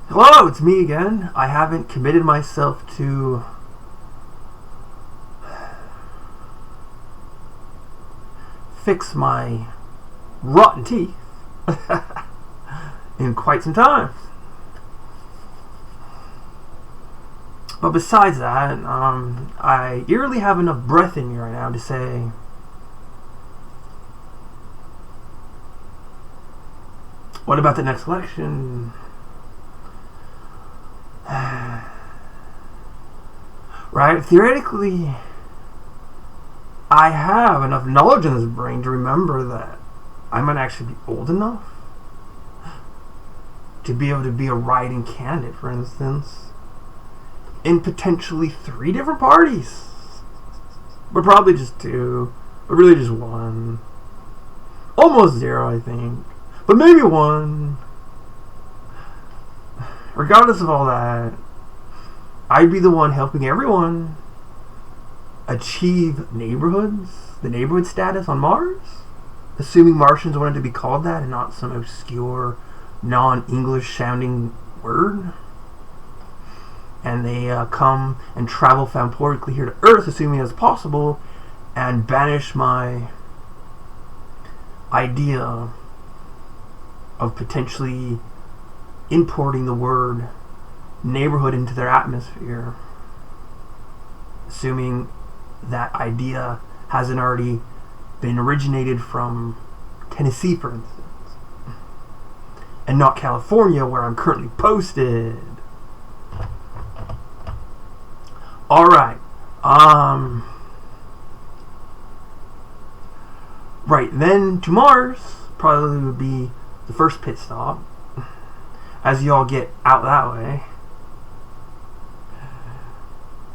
Hello, it's me again. I haven't committed myself to fix my rotten teeth in quite some time. But besides that, I eerily have enough breath in me right now to say, what about the next election? Right? Theoretically, I have enough knowledge in this brain to remember that I might actually be old enough to be able to be a writing candidate, for instance, in potentially 3 different parties. But probably just 2, but really just 1. Almost 0, I think. But maybe 1. Regardless of all that, I'd be the one helping everyone achieve the neighborhood status on Mars, assuming Martians wanted to be called that and not some obscure, non-English sounding word. And they come and travel fanporically here to Earth, assuming it's possible, and banish my idea of potentially importing the word neighborhood into their atmosphere, assuming that idea hasn't already been originated from Tennessee, for instance, and not California, where I'm currently posted. Alright, right, then to Mars probably would be the first pit stop, as you all get out that way.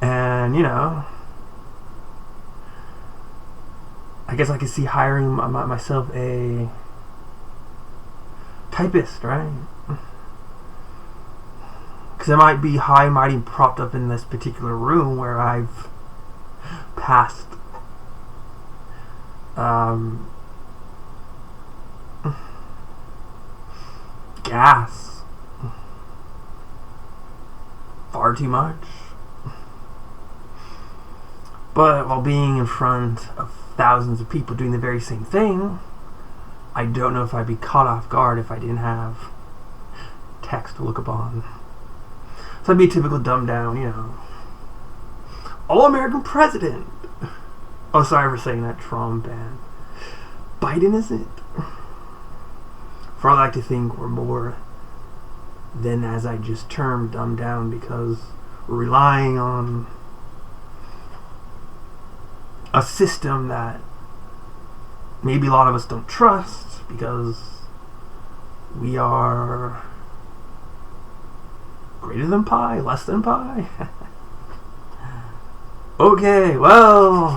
And, I guess I could see hiring myself a typist, right? Because I might be high mighty propped up in this particular room where I've passed gas far too much. But while being in front of thousands of people doing the very same thing, I don't know if I'd be caught off guard if I didn't have text to look upon. So I'd be a typical dumbed down, all-American president. Oh, sorry for saying that, Trump and Biden isn't. For I like to think we're more than, as I just termed, dumbed down, because we're relying on a system that maybe a lot of us don't trust because we are greater than pi, less than pi. Okay, well,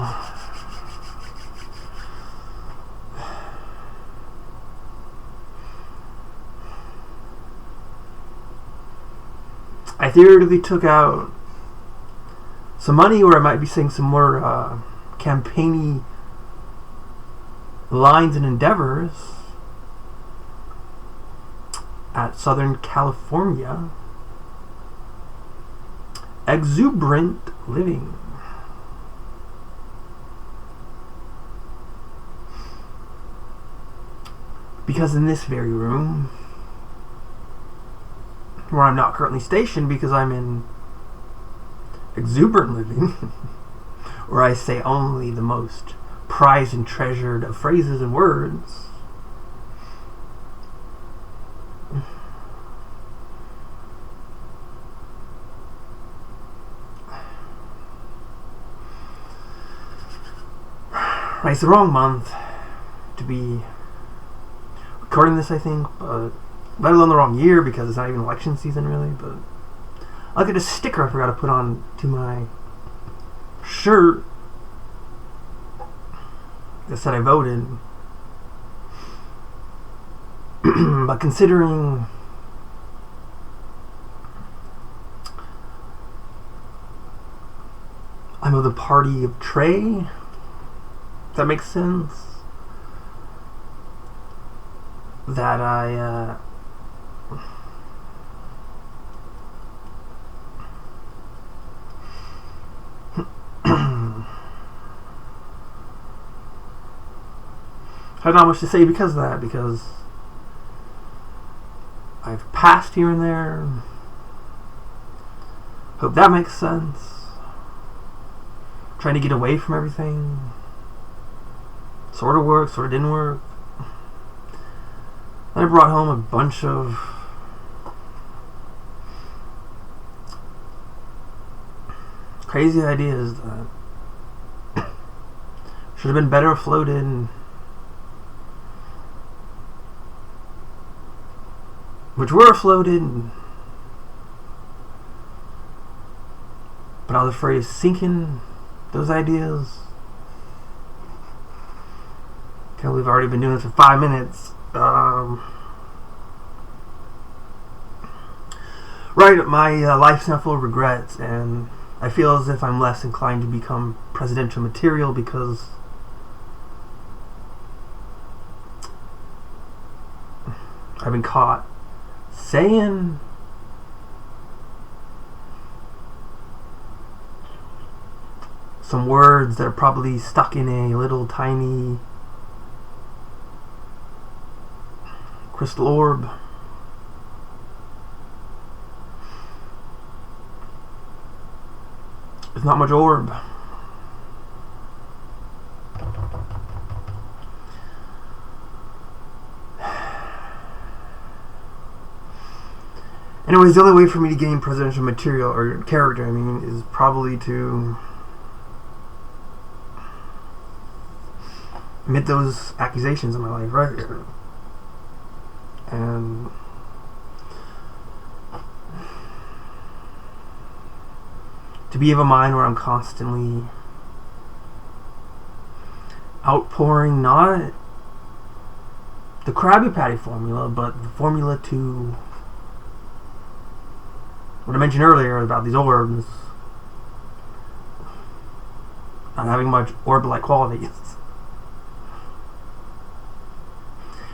I theoretically took out some money, or I might be saying some more campaigny lines and endeavors at Southern California Exuberant Living. Because in this very room, where I'm not currently stationed because I'm in Exuberant Living, where I say only the most prized and treasured of phrases and words, right, it's the wrong month to be recording this, I think, but let alone the wrong year, because it's not even election season really. But I'll get a sticker I forgot to put on to my shirt that said I voted. But considering I'm of the party of Trey, if that makes sense, that I I have not much to say because of that, because I've passed here and there. Hope that makes sense. Trying to get away from everything. Sort of worked, sort of didn't work. Then I brought home a bunch of crazy ideas that should have been better floated, which were floated, but I was afraid of sinking those ideas. Can't believe I've already been doing this for 5 minutes. Right, my life's now full of regrets, and I feel as if I'm less inclined to become presidential material because I've been caught saying some words that are probably stuck in a little tiny crystal orb. There's not much orb. Anyways, the only way for me to gain presidential material or character, I mean, is probably to admit those accusations in my life right here. And to be of a mind where I'm constantly outpouring not the Krabby Patty formula, but the formula to what I mentioned earlier about these orbs not having much orb-like qualities.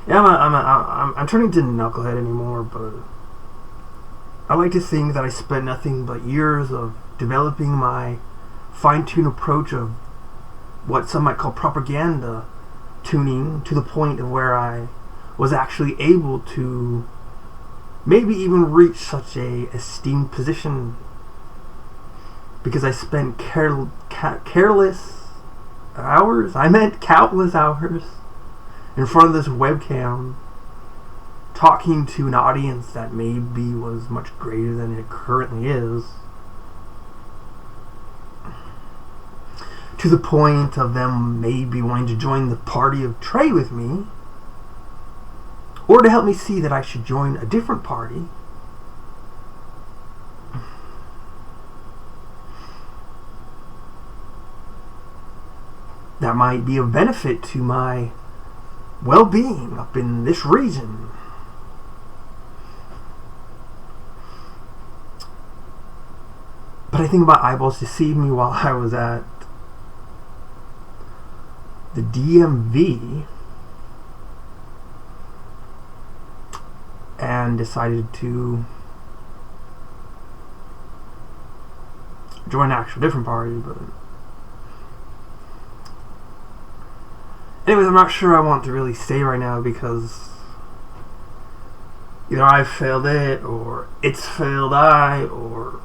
Yeah, I'm turning to knucklehead anymore, but I like to think that I spent nothing but years of developing my fine-tuned approach of what some might call propaganda tuning to the point of where I was actually able to maybe even reach such a esteemed position because I spent countless hours in front of this webcam talking to an audience that maybe was much greater than it currently is, to the point of them maybe wanting to join the party of Trey with me, or to help me see that I should join a different party. That might be of benefit to my well-being up in this region. But I think my eyeballs deceived me while I was at the DMV and decided to join an actual different party. But anyways, I'm not sure I want to really say right now because either I failed it or it's failed I, or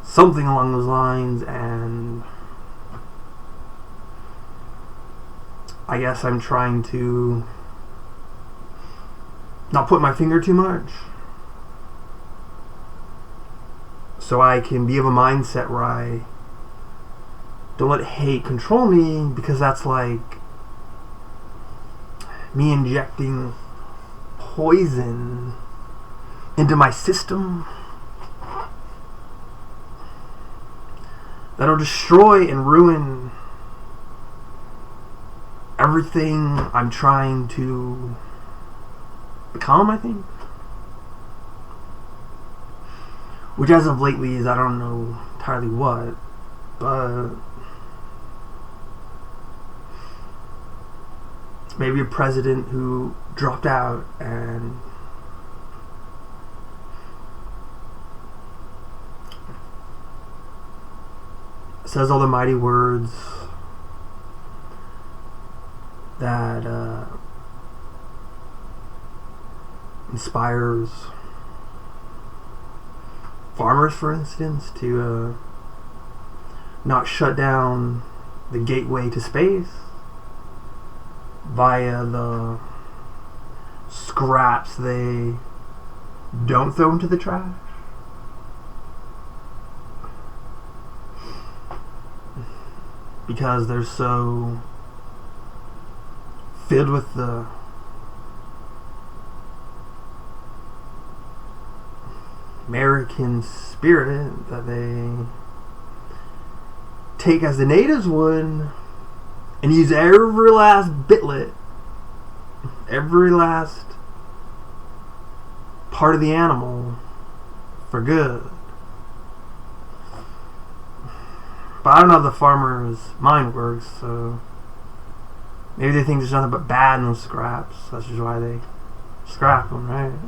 something along those lines, and I guess I'm trying to not put my finger too much so I can be of a mindset where I don't let hate control me, because that's like me injecting poison into my system that'll destroy and ruin everything I'm trying to become, I think. Which as of lately is, I don't know entirely what, but maybe a president who dropped out and says all the mighty words that inspires farmers, for instance, to not shut down the gateway to space via the scraps they don't throw into the trash. Because they're so filled with the American spirit that they take as the natives would and use every last bitlet, every last part of the animal for good. But I don't know how the farmer's mind works, so maybe they think there's nothing but bad in those scraps. That's just why they scrap them, right?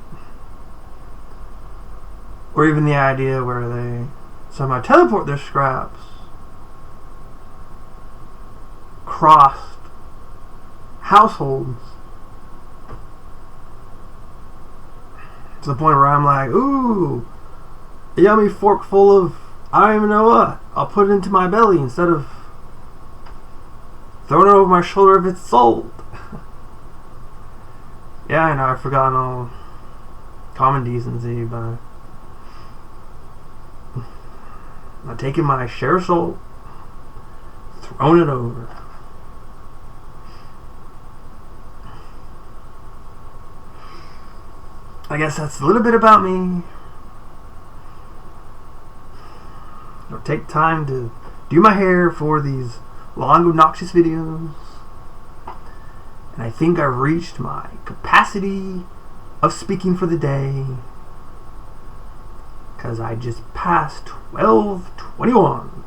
Or even the idea where they somehow teleport their scraps across households to the point where I'm like, ooh, a yummy fork full of I don't even know what. I'll put it into my belly instead of throwing it over my shoulder if it's sold. Yeah, I know, I've forgotten all common decency, but I'm taking my share of salt, throwing it over. I guess that's a little bit about me. I'll take time to do my hair for these long, obnoxious videos. And I think I've reached my capacity of speaking for the day. Because I just passed 12:21.